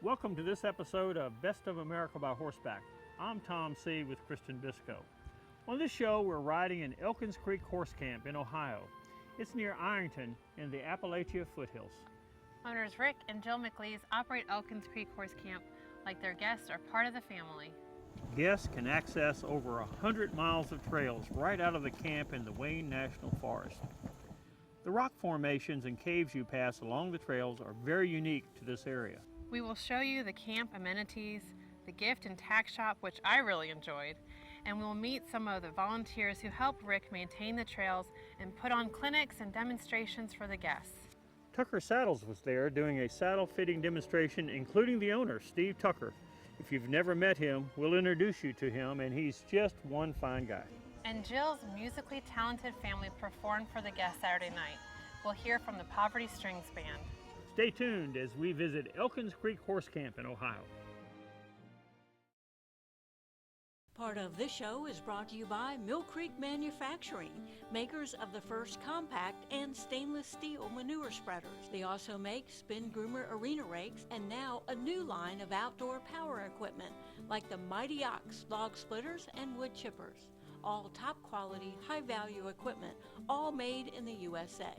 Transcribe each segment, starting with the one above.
Welcome to this episode of Best of America by Horseback. I'm Tom C. with Kristen Bisco. On this show, we're riding in Elkins Creek Horse Camp in Ohio. It's near Ironton in the Appalachia foothills. Owners Rick and Jill McCleese operate Elkins Creek Horse Camp like their guests are part of the family. Guests can access over 100 miles of trails right out of the camp in the Wayne National Forest. The rock formations and caves you pass along the trails are very unique to this area. We will show you the camp amenities, the gift and tack shop, which I really enjoyed, and we'll meet some of the volunteers who help Rick maintain the trails and put on clinics and demonstrations for the guests. Tucker Saddles was there doing a saddle fitting demonstration, including the owner, Steve Tucker. If you've never met him, we'll introduce you to him, and he's just one fine guy. And Jill's musically talented family performed for the guests Saturday night. We'll hear from the Poverty Strings Band. Stay tuned as we visit Elkins Creek Horse Camp in Ohio. Part of this show is brought to you by Mill Creek Manufacturing, makers of the first compact and stainless steel manure spreaders. They also make spin groomer arena rakes and now a new line of outdoor power equipment like the Mighty Ox log splitters and wood chippers. All top quality, high value equipment, all made in the USA.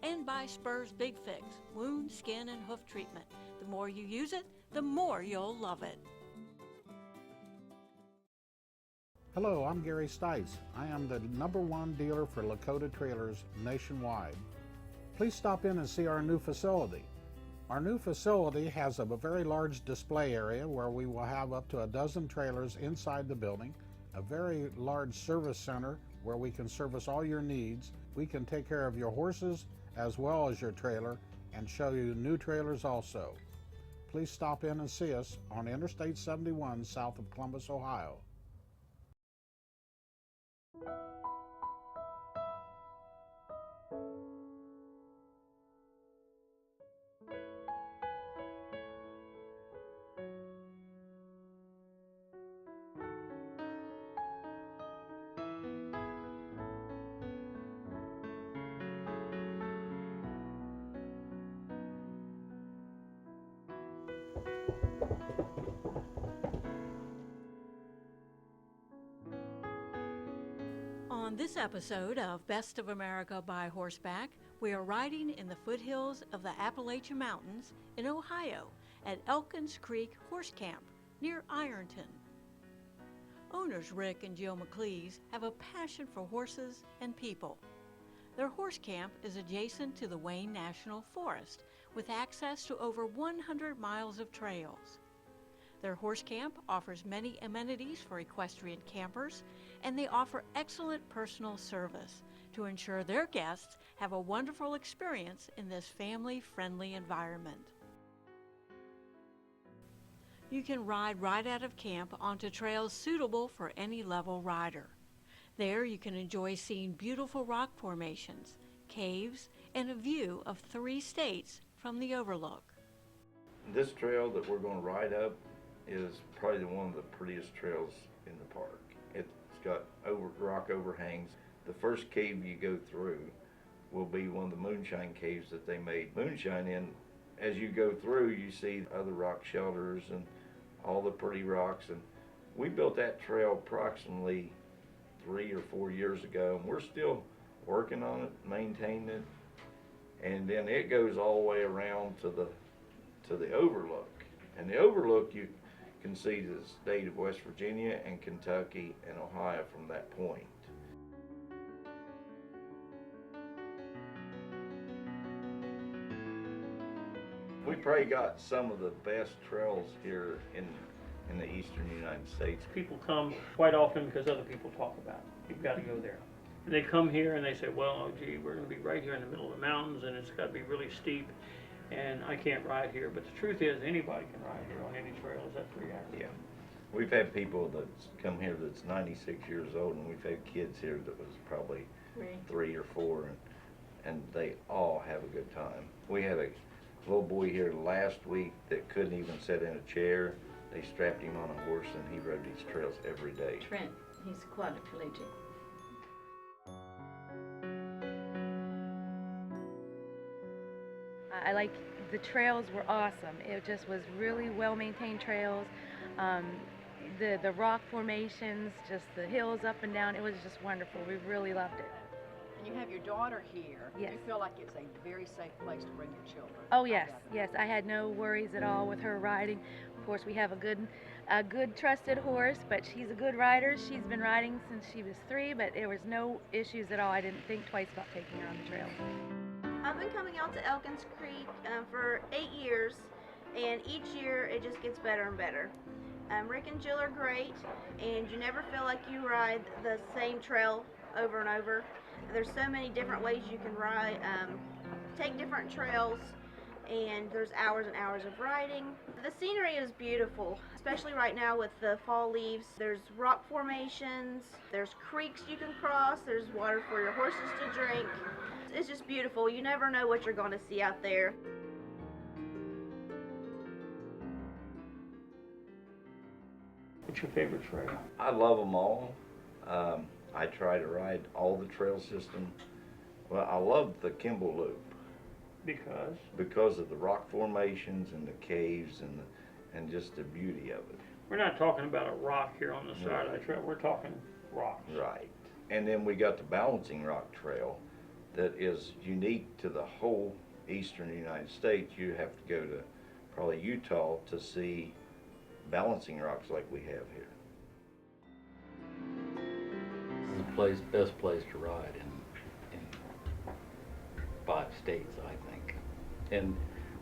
And by Spur's Big Fix, wound, skin, and hoof treatment. The more you use it, the more you'll love it. Hello, I'm Gary Stites. I am the #1 dealer for Lakota Trailers nationwide. Please stop in and see our new facility. Our new facility has a very large display area where we will have up to a dozen trailers inside the building, a very large service center where we can service all your needs. We can take care of your horses as well as your trailer and show you new trailers also. Please stop in and see us on Interstate 71 south of Columbus, Ohio. On this episode of Best of America by Horseback, we are riding in the foothills of the Appalachian Mountains in Ohio at Elkins Creek Horse Camp near Ironton. Owners Rick and Jill McCleese have a passion for horses and people. Their horse camp is adjacent to the Wayne National Forest with access to over 100 miles of trails. Their horse camp offers many amenities for equestrian campers, and they offer excellent personal service to ensure their guests have a wonderful experience in this family-friendly environment. You can ride right out of camp onto trails suitable for any level rider. There you can enjoy seeing beautiful rock formations, caves, and a view of 3 states from the overlook. This trail that we're going to ride up is probably one of the prettiest trails in the park. It's got rock overhangs. The first cave you go through will be one of the moonshine caves that they made moonshine in. As you go through, you see other rock shelters and all the pretty rocks. And we built that trail approximately 3 or 4 years ago, and we're still working on it, maintaining it. And then it goes all the way around to the overlook. And the overlook, you can see the state of West Virginia and Kentucky and Ohio from that point. We probably got some of the best trails here in the eastern United States. People come quite often because other people talk about it. You've got to go there. And they come here and they say, well, oh, gee, we're going to be right here in the middle of the mountains and it's got to be really steep and I can't ride here. But the truth is anybody can ride here on any trail. Is that pretty accurate? Yeah. We've had people that's come here that's 96 years old, and we've had kids here that was probably 3 or 4, and they all have a good time. We had a little boy here last week that couldn't even sit in a chair. They strapped him on a horse and he rode these trails every day. Trent, he's quadriplegic. I like the trails were awesome. It just was really well-maintained trails. The rock formations, just the hills up and down, it was just wonderful. We really loved it. And you have your daughter here. Yes. You feel like it's a very safe place to bring your children. Oh yes, yes. I had no worries at all with her riding. Of course, we have a good trusted horse, but she's a good rider. She's been riding since she was 3, but there was no issues at all. I didn't think twice about taking her on the trail. I've been coming out to Elkins Creek for 8 years, and each year it just gets better and better. Rick and Jill are great, and you never feel like you ride the same trail over and over. There's so many different ways you can ride, take different trails, and there's hours and hours of riding. The scenery is beautiful, especially right now with the fall leaves. There's rock formations, there's creeks you can cross, there's water for your horses to drink. It's just beautiful. You never know what you're going to see out there. What's your favorite trail? I love them all. I try to ride all the trail system. Well, I love the Kimball Loop. Because? Because of the rock formations and the caves and just the beauty of it. We're not talking about a rock here on the side of the trail. We're talking rocks. Right. And then we got the Balancing Rock Trail that is unique to the whole eastern United States. You have to go to probably Utah to see balancing rocks like we have here. This is the best place to ride in 5 states, I think. And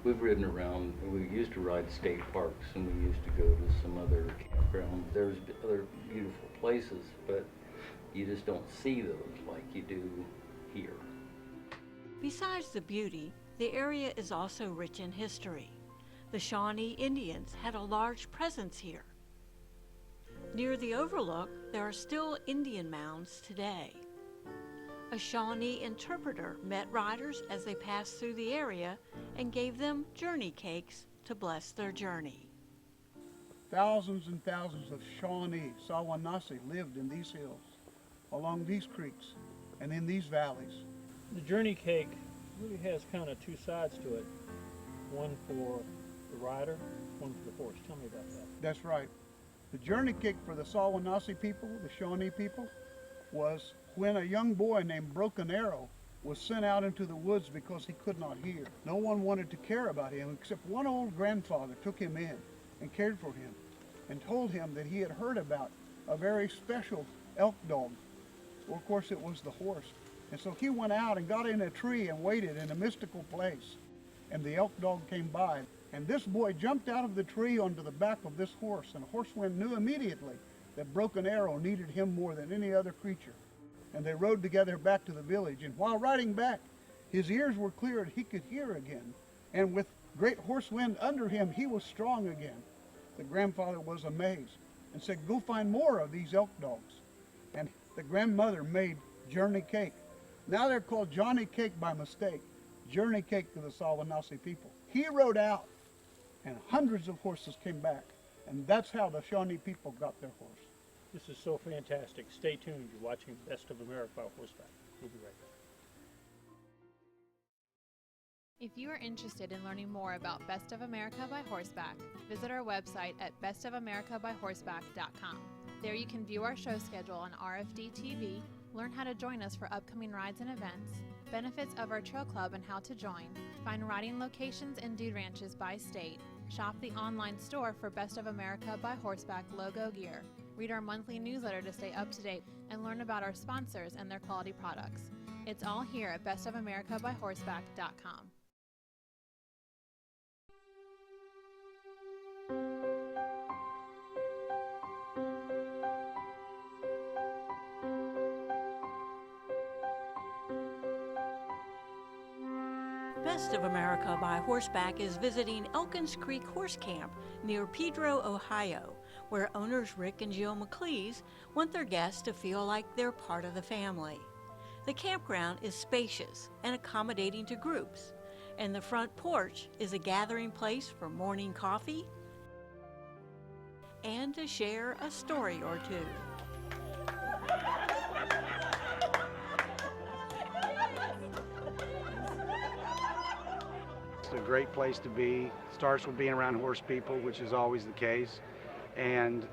we've ridden around. We used to ride state parks, and we used to go to some other campgrounds. There's other beautiful places, but you just don't see those like you do here. Besides the beauty, the area is also rich in history. The Shawnee Indians had a large presence here. Near the overlook, there are still Indian mounds today. A Shawnee interpreter met riders as they passed through the area and gave them journey cakes to bless their journey. Thousands and thousands of Shawnee, Sawanasi lived in these hills, along these creeks, and in these valleys. The journey cake really has kind of 2 sides to it. One for the rider, one for the horse. Tell me about that. That's right. The journey cake for the Sawanasi people, the Shawnee people, was when a young boy named Broken Arrow was sent out into the woods because he could not hear. No one wanted to care about him except one old grandfather took him in and cared for him and told him that he had heard about a very special elk dog. Well, of course, it was the horse. And so he went out and got in a tree and waited in a mystical place. And the elk dog came by. And this boy jumped out of the tree onto the back of this horse. And Horsewind knew immediately that Broken Arrow needed him more than any other creature. And they rode together back to the village. And while riding back, his ears were cleared. He could hear again. And with great Horsewind under him, he was strong again. The grandfather was amazed and said, "Go find more of these elk dogs." And the grandmother made journey cake. Now they're called Johnny Cake by mistake. Journey cake to the Sawanasi people. He rode out, and hundreds of horses came back. And that's how the Shawnee people got their horse. This is so fantastic. Stay tuned. You're watching Best of America by Horseback. We'll be right back. If you are interested in learning more about Best of America by Horseback, visit our website at bestofamericabyhorseback.com. There you can view our show schedule on RFD-TV, learn how to join us for upcoming rides and events, benefits of our trail club and how to join, find riding locations and dude ranches by state, shop the online store for Best of America by Horseback logo gear, read our monthly newsletter to stay up to date, and learn about our sponsors and their quality products. It's all here at bestofamericabyhorseback.com. Best of America by Horseback is visiting Elkins Creek Horse Camp near Pedro, Ohio, where owners Rick and Jill McCleese want their guests to feel like they're part of the family. The campground is spacious and accommodating to groups, and the front porch is a gathering place for morning coffee and to share a story or two. It's a great place to be. Starts with being around horse people, which is always the case. And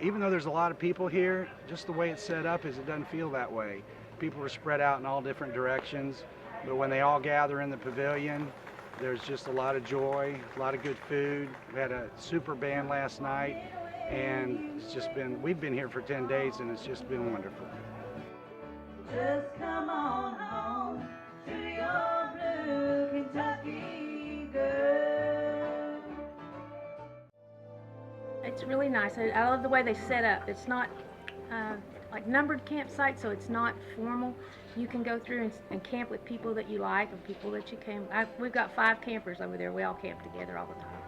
even though there's a lot of people here, just the way it's set up is it doesn't feel that way. People are spread out in all different directions, but when they all gather in the pavilion, there's just a lot of joy, a lot of good food. We had a super band last night, and it's just been, we've been here for 10 days, and it's just been wonderful. Just come on home to your blue Kentucky girl. It's really nice. I love the way they set up. It's not like numbered campsites, so it's not formal. You can go through and camp with people that you like and people that you can. We've got 5 campers over there. We all camp together all the time.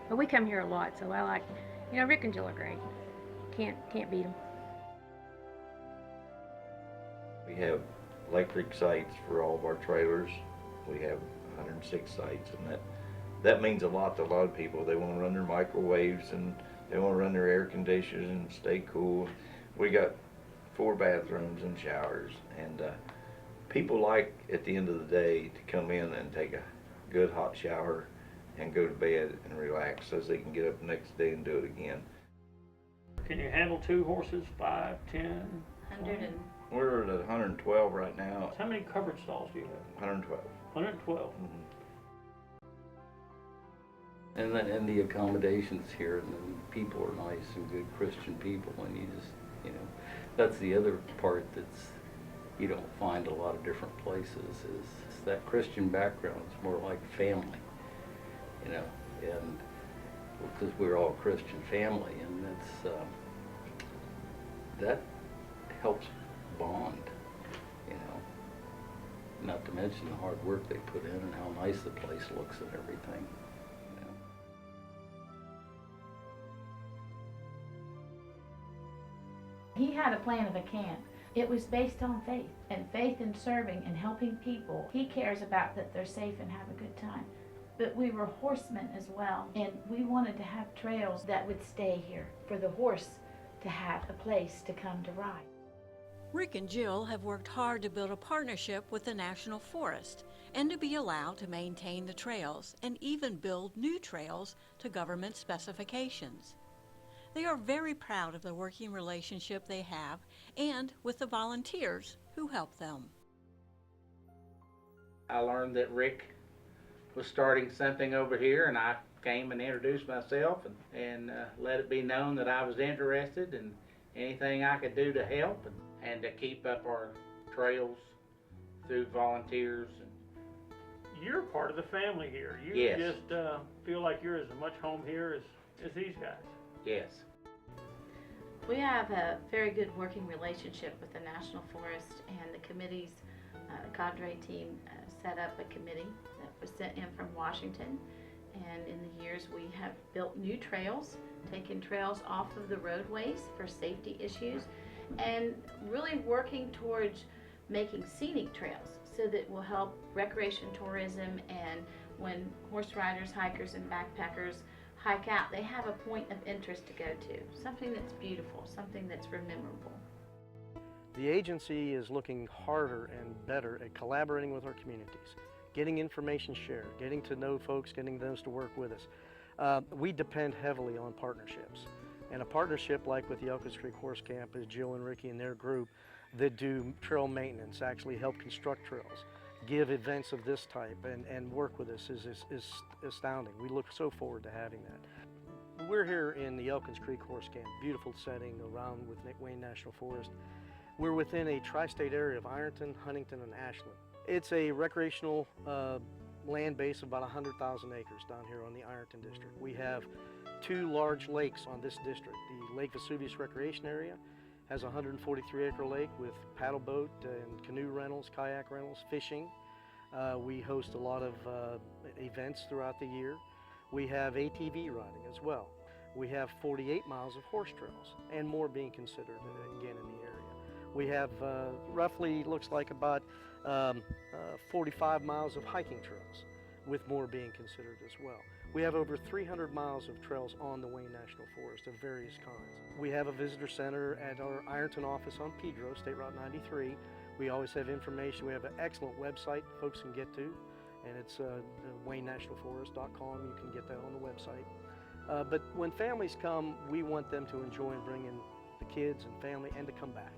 But we come here a lot, so I like, you know, Rick and Jill are great. Can't beat them. We have electric sites for all of our trailers. We have 106 sites, and that means a lot to a lot of people. They want to run their microwaves and they want to run their air conditioners and stay cool. We got 4 bathrooms and showers, and people like at the end of the day to come in and take a good hot shower and go to bed and relax so they can get up the next day and do it again. Can you handle 2 horses, 5, 10? 100 and... We're at 112 right now. How many covered stalls do you have? 112. 112. Mm-hmm. And the accommodations here, and the people are nice and good Christian people, and you just, you know, that's the other part that's you don't find a lot of different places is that Christian background. It's more like family, you know, and because we're all Christian family, and that's that helps bond, you know, not to mention the hard work they put in and how nice the place looks and everything. You know. He had a plan of a camp. It was based on faith, and faith in serving and helping people. He cares about that they're safe and have a good time. But we were horsemen as well, and we wanted to have trails that would stay here for the horse to have a place to come to ride. Rick and Jill have worked hard to build a partnership with the National Forest and to be allowed to maintain the trails and even build new trails to government specifications. They are very proud of the working relationship they have and with the volunteers who help them. I learned that Rick was starting something over here, and I came and introduced myself and let it be known that I was interested and anything I could do to help and to keep up our trails through volunteers. You're part of the family here. You Yes. just feel like you're as much home here as these guys. Yes. We have a very good working relationship with the National Forest and the committees. The cadre team set up a committee that was sent in from Washington, and in the years we have built new trails, taken trails off of the roadways for safety issues, and really working towards making scenic trails so that will help recreation tourism, and when horse riders, hikers, and backpackers hike out, they have a point of interest to go to, something that's beautiful, something that's memorable. The agency is looking harder and better at collaborating with our communities, getting information shared, getting to know folks, getting those to work with us. We depend heavily on partnerships. And a partnership like with the Elkins Creek Horse Camp is Jill and Ricky and their group that do trail maintenance, actually help construct trails, give events of this type, and work with us is astounding. We look so forward to having that. We're here in the Elkins Creek Horse Camp, beautiful setting around with Wayne National Forest. We're within a tri-state area of Ironton, Huntington, and Ashland. It's a recreational land base of about 100,000 acres down here on the Ironton district. We have 2 large lakes on this district. The Lake Vesuvius Recreation Area has a 143-acre lake with paddle boat and canoe rentals, kayak rentals, fishing. We host a lot of events throughout the year. We have ATV riding as well. We have 48 miles of horse trails and more being considered again in the area. We have roughly, looks like about 45 miles of hiking trails, with more being considered as well. We have over 300 miles of trails on the Wayne National Forest of various kinds. We have a visitor center at our Ironton office on Pedro, State Route 93. We always have information. We have an excellent website folks can get to, and it's WayneNationalForest.com. You can get that on the website. But when families come, we want them to enjoy and bring in the kids and family and to come back.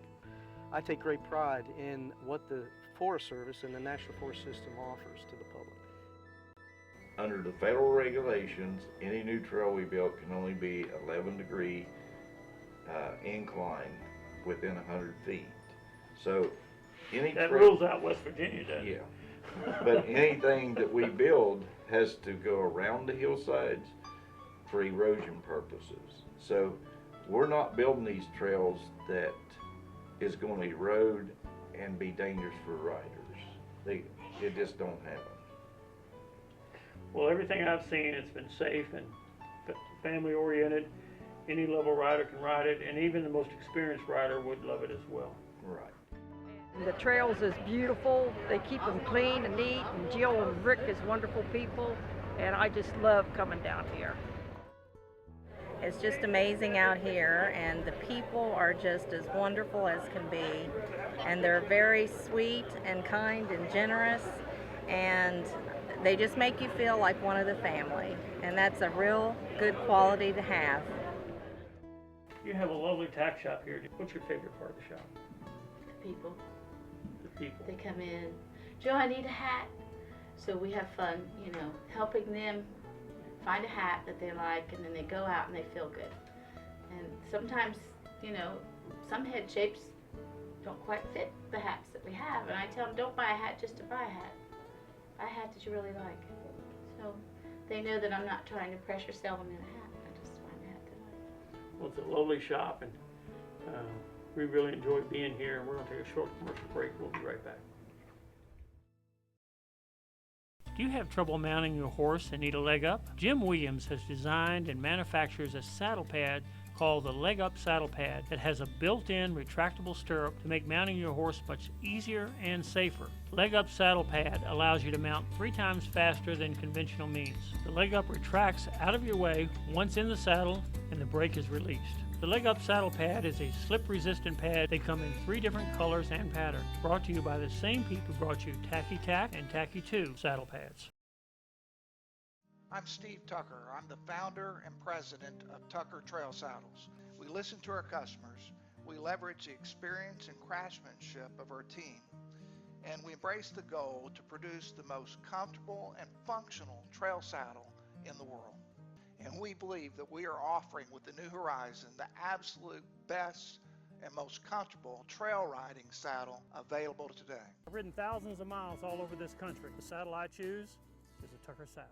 I take great pride in what the Forest Service and the National Forest System offers to the public. Under the federal regulations, any new trail we build can only be 11-degree incline within 100 feet. So any that rules out West Virginia, doesn't it? Yeah. But anything that we build has to go around the hillsides for erosion purposes. So we're not building these trails that is going to erode and be dangerous for riders. They just don't happen. Well, everything I've seen, it's been safe and family oriented. Any level rider can ride it, and even the most experienced rider would love it as well. Right. The trails is beautiful. They keep them clean and neat, and Jill and Rick is wonderful people, and I just love coming down here. It's just amazing out here, and the people are just as wonderful as can be, and they're very sweet and kind and generous, and they just make you feel like one of the family, and that's a real good quality to have. You have a lovely tack shop here. What's your favorite part of the shop? The people. The people. They come in, Joe, I need a hat. So we have fun, you know, helping them find a hat that they like, and then they go out and they feel good. And sometimes, you know, some head shapes don't quite fit the hats that we have, and I tell them, don't buy a hat just to buy a hat. Buy a hat that you really like. So they know that I'm not trying to pressure sell them in a hat. I just find a hat they like. Well, it's a lovely shop, and we really enjoy being here, and we're going to take a short commercial break. We'll be right back. Do you have trouble mounting your horse and need a leg up? Jim Williams has designed and manufactures a saddle pad called the Leg Up Saddle Pad that has a built-in retractable stirrup to make mounting your horse much easier and safer. Leg Up Saddle Pad allows you to mount 3 times faster than conventional means. The Leg Up retracts out of your way once in the saddle and the brake is released. The Leg Up Saddle Pad is a slip-resistant pad. They come in 3 different colors and patterns. Brought to you by the same people who brought you Tacky Tack and Tacky 2 saddle pads. I'm Steve Tucker. I'm the founder and president of Tucker Trail Saddles. We listen to our customers. We leverage the experience and craftsmanship of our team. And we embrace the goal to produce the most comfortable and functional trail saddle in the world. And we believe that we are offering with the New Horizon the absolute best and most comfortable trail riding saddle available today. I've ridden thousands of miles all over this country. The saddle I choose is a Tucker saddle.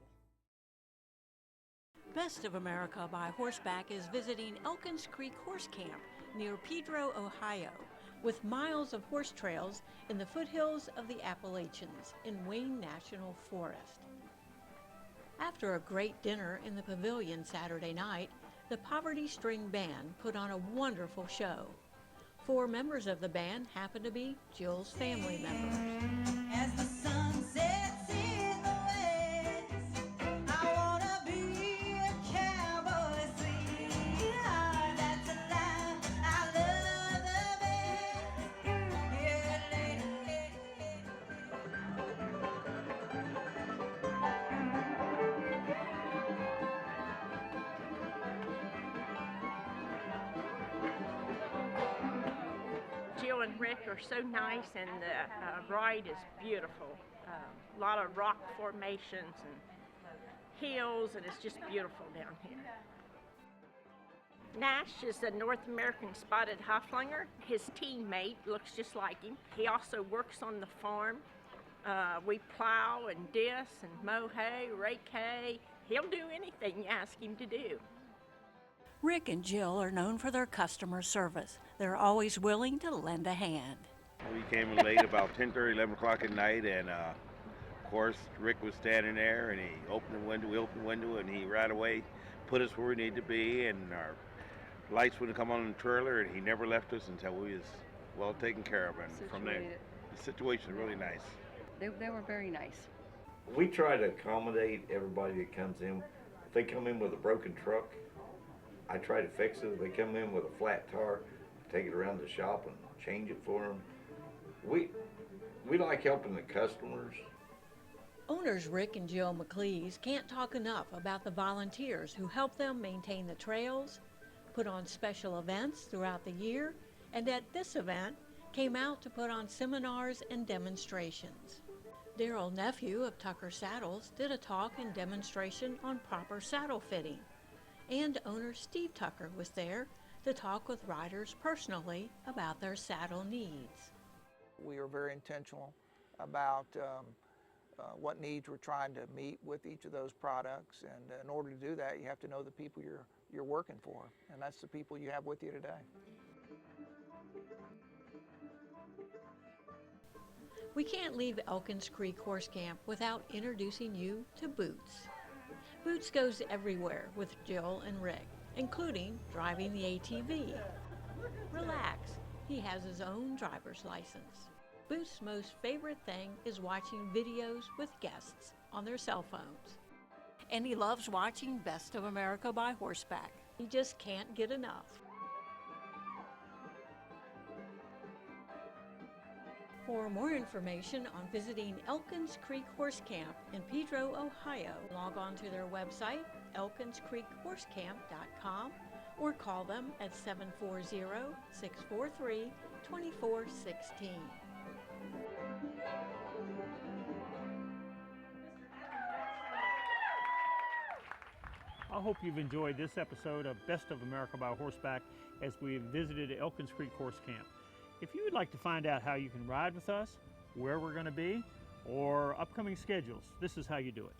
Best of America by Horseback is visiting Elkins Creek Horse Camp near Pedro, Ohio, with miles of horse trails in the foothills of the Appalachians in Wayne National Forest. After a great dinner in the pavilion Saturday night, the Poverty String Band put on a wonderful show. 4 members of the band happened to be Jill's family members. As the sun sets in the west, I wanna be a cowboy sweetheart. That's a life I love the best. Yeah, lady. Jill and Rick are so nice, and the ride is beautiful. A lot of rock formations and hills, and it's just beautiful down here. Nash is a North American spotted Haflinger. His teammate looks just like him. He also works on the farm. We plow and disc and mow hay, rake hay. He'll do anything you ask him to do. Rick and Jill are known for their customer service. They're always willing to lend a hand. We came in late about 10:30, 11 o'clock at night, and of course Rick was standing there, and he opened the window, we opened the window, and he right away put us where we needed to be, and our lights wouldn't come on in the trailer, and he never left us until we was well taken care of. And from there, the situation was really nice. They were very nice. We try to accommodate everybody that comes in. If they come in with a broken truck, I try to fix it. If they come in with a flat tire, I take it around the shop and change it for them. We like helping the customers. Owners Rick and Jill McCleese can't talk enough about the volunteers who help them maintain the trails, put on special events throughout the year, and at this event came out to put on seminars and demonstrations. Daryl Nephew of Tucker Saddles did a talk and demonstration on proper saddle fitting, and owner Steve Tucker was there to talk with riders personally about their saddle needs. We are very intentional about what needs we're trying to meet with each of those products, and in order to do that you have to know the people you're working for, and that's the people you have with you today. We can't leave Elkins Creek Horse Camp without introducing you to Boots. Boots goes everywhere with Jill and Rick, including driving the ATV. Relax, he has his own driver's license. Boots' most favorite thing is watching videos with guests on their cell phones. And he loves watching Best of America by Horseback. He just can't get enough. For more information on visiting Elkins Creek Horse Camp in Pedro, Ohio, log on to their website, elkinscreekhorsecamp.com, or call them at 740-643-2416. I hope you've enjoyed this episode of Best of America by Horseback as we visited Elkins Creek Horse Camp. If you would like to find out how you can ride with us, where we're going to be, or upcoming schedules, this is how you do it.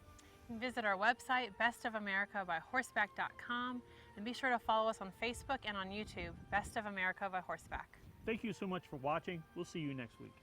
You can visit our website, bestofamericabyhorseback.com, and be sure to follow us on Facebook and on YouTube, Best of America by Horseback. Thank you so much for watching. We'll see you next week.